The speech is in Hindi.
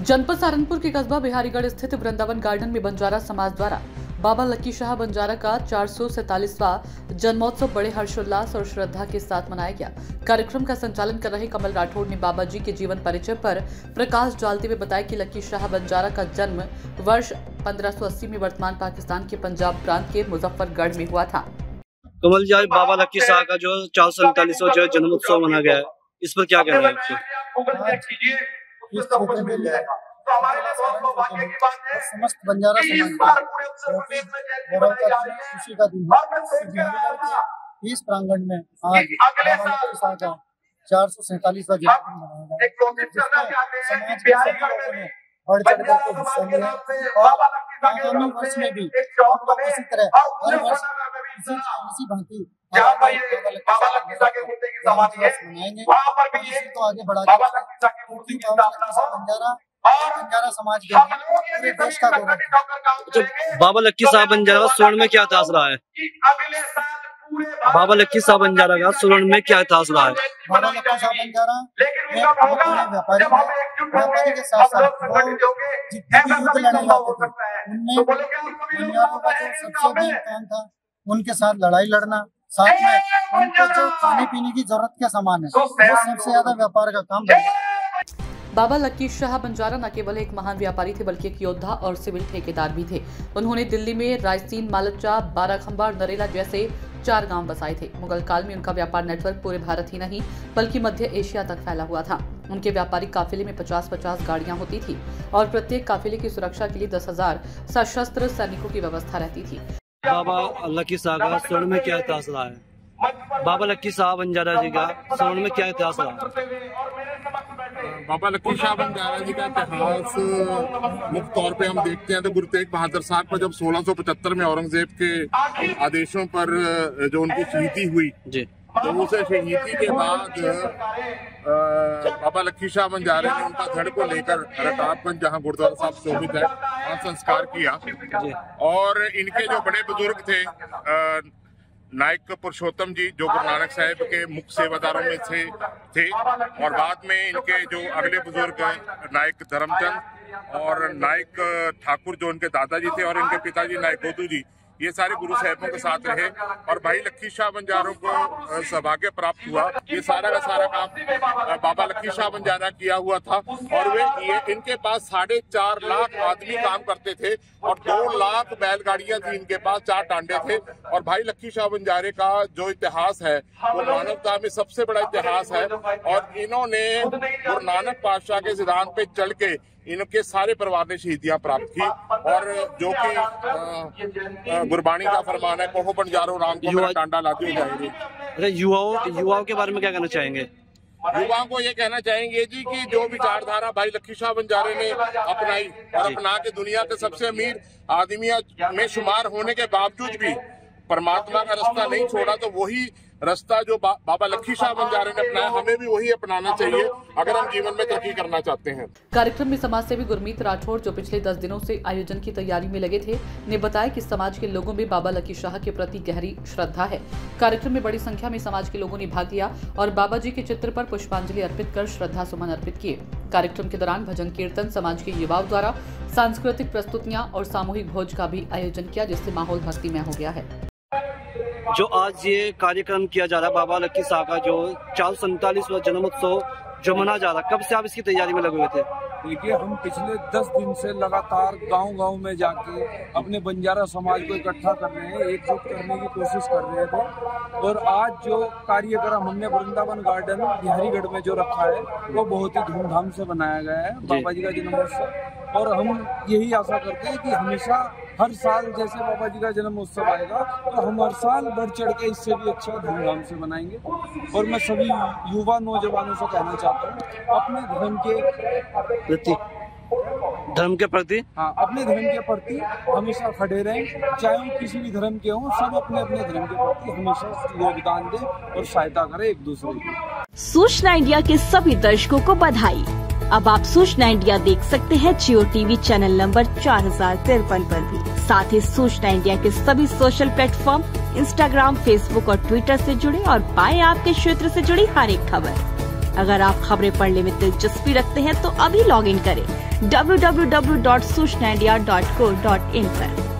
जनपद सहारनपुर के कस्बा बिहारीगढ़ स्थित वृंदावन गार्डन में बंजारा समाज द्वारा बाबा लक्की शाह बंजारा का 447वां जन्मोत्सव बड़े हर्षोल्लास और श्रद्धा के साथ मनाया गया। कार्यक्रम का संचालन कर रहे कमल राठौड़ ने बाबा जी के जीवन परिचय पर प्रकाश डालते हुए बताया कि लक्की शाह बंजारा का जन्म वर्ष 1580 में वर्तमान पाकिस्तान के पंजाब प्रांत के मुजफ्फरगढ़ में हुआ था। कमल जी, बाबा लक्की शाह का जो 447वां जो जन्मोत्सव मनाया गया है, इस पर क्या कहना है आपको? समस्त बंजारा समाज खुशी का दिन है। इस प्रांगण में आज बाबा लक्की शाह का 447वां जन्मदिन मनाया गया। समाज के सभी लोगों ने बढ़ चढ़ करके हिस्सा लिया और आगामी वर्ष में भी हम लोग इसी तरह हर वर्ष इसी भांति बाबा लक्की शाह के मनाएंगे और तो आगे बढ़ा बंजारा समाज के पूरे देश का गौरव। बाबा लक्की शाह बंजारा स्वर्ण में क्या इतिहास रहा है? बाबा लक्की शाह बंजारा का स्वर्ण में क्या इतिहास रहा है? बाबा लक्की शाह बंजारा व्यापारी के साथ साथ वो जितने भी युद्ध लड़ाई आते थे उनमें बंजारों का जो सबसे बड़ा काम था उनके साथ लड़ाई लड़ना, साथ में उनको जो खाने पीने की जरूरत के सामान है वो सबसे ज्यादा व्यापार का काम है। बाबा लक्की शाह बंजारा न केवल एक महान व्यापारी थे बल्कि एक योद्धा और सिविल ठेकेदार भी थे। उन्होंने दिल्ली में रायसीन, मालच्चा, बाराखंबा और नरेला जैसे 4 गांव बसाए थे। मुगल काल में उनका व्यापार नेटवर्क पूरे भारत ही नहीं बल्कि मध्य एशिया तक फैला हुआ था। उनके व्यापारिक काफिले में 50-50 गाड़ियां होती थी और प्रत्येक काफिले की सुरक्षा के लिए 10,000 सशस्त्र सैनिकों की व्यवस्था रहती थी। बाबा लक्की शाह का स्वर्ण में क्या इतिहास रहा है? बाबा लक्की शाह बंजारा जी का स्वर्ण में क्या इतिहास रहा है? बाबा लक्की शाह बंजारा जी का इतिहास मुख्य तौर पे हम देखते हैं तो गुरु तेग बहादुर साहब पर जब 1675 में औरंगजेब के आदेशों पर जो उनकी शहीदी हुई जी, तो उस शहीदी के बाद बाबा लक्की शाह बंजारे ने उनका धड़ को लेकर रकाबगंज जहाँ गुरुद्वारा साहब शोभित है वहाँ संस्कार किया जी। और इनके जो बड़े बुजुर्ग थे नायक पुरुषोत्तम जी जो गुरु नानक साहिब के मुख्य सेवादारों में थे और बाद में इनके जो अगले बुजुर्ग नायक धर्मचंद और नायक ठाकुर जो उनके दादाजी थे और इनके पिताजी नायक गोदू जी, ये सारे गुरु साहिबों के साथ रहे और भाई लक्की शाह बंजारों को सौभाग्य प्राप्त हुआ। ये सारा का सारा काम बाबा लक्की शाह बंजारा किया हुआ था और इनके पास 4.5 लाख आदमी काम करते थे और 2 लाख बैलगाड़ियां थी इनके पास, 4 टांडे थे। और भाई लक्की शाह बंजारे का जो इतिहास है वो मानवता में सबसे बड़ा इतिहास है और इन्होंने गुरु नानक पातशाह के सिद्धांत पे चल के इनके सारे परिवार ने शहीदियां प्राप्त की और जो कि गुरबाणी का फरमान है, कोहो बंजारो राम को मेरा टांडा लाते हो जाएंगे। अरे युवाओं के बारे में क्या कहना चाहेंगे? युवाओं को ये कहना चाहेंगे जी कि जो विचारधारा भाई लक्की शाह बंजारे ने अपनाई और अपना के दुनिया के सबसे अमीर आदमियों में शुमार होने के बावजूद भी परमात्मा का रास्ता नहीं छोड़ा, तो वही रास्ता जो बाबा लक्की शाह बंजारे ने अपनाया हमें भी वही अपनाना चाहिए अगर हम जीवन में तरक्की करना चाहते हैं। कार्यक्रम में समाज सेवी गुरमीत राठौड़ जो पिछले 10 दिनों से आयोजन की तैयारी में लगे थे ने बताया कि समाज के लोगों में बाबा लक्की शाह के प्रति गहरी श्रद्धा है। कार्यक्रम में बड़ी संख्या में समाज के लोगों ने भाग लिया और बाबा जी के चित्र पर पुष्पांजलि अर्पित कर श्रद्धा सुमन अर्पित किए। कार्यक्रम के दौरान भजन कीर्तन, समाज के युवाओं द्वारा सांस्कृतिक प्रस्तुतियां और सामूहिक भोज का भी आयोजन किया जिससे माहौल भक्तिमय हो गया है। जो आज ये कार्यक्रम किया जा रहा है बाबा लक्की शाह का जो 447वां जन्मोत्सव जो मना जा रहा है, कब से आप इसकी तैयारी में लगे हुए थे? देखिए, हम पिछले 10 दिन से लगातार गांव-गांव में जाके अपने बंजारा समाज को इकट्ठा कर रहे हैं, एकजुट करने की कोशिश कर रहे थे। और आज जो कार्यक्रम हमने वृंदावन गार्डन बिहारीगढ़ में जो रखा है वो बहुत ही धूमधाम से बनाया गया है बाबा जी का जन्मोत्सव। और हम यही आशा करते हैं कि हमेशा हर साल जैसे बाबा जी का जन्मोत्सव आएगा तो हम हर साल बढ़ चढ़ के इससे भी अच्छा धूमधाम से मनाएंगे। और मैं सभी युवा नौजवानों से कहना चाहता हूँ अपने धर्म के प्रति अपने धर्म के प्रति हमेशा खड़े रहें, चाहे वो किसी भी धर्म के हों, सब अपने अपने धर्म के प्रति हमेशा योगदान दें और सहायता करें एक दूसरे की। सूचना इंडिया के सभी दर्शकों को बधाई। अब आप सूचना इंडिया देख सकते हैं जियो टीवी चैनल नंबर 4053 पर भी। साथ ही सूचना इंडिया के सभी सोशल प्लेटफॉर्म इंस्टाग्राम, फेसबुक और ट्विटर से जुड़े और पाएं आपके क्षेत्र से जुड़ी हर एक खबर। अगर आप खबरें पढ़ने में दिलचस्पी रखते हैं तो अभी लॉग इन करें www.suchnaindia.co.in पर।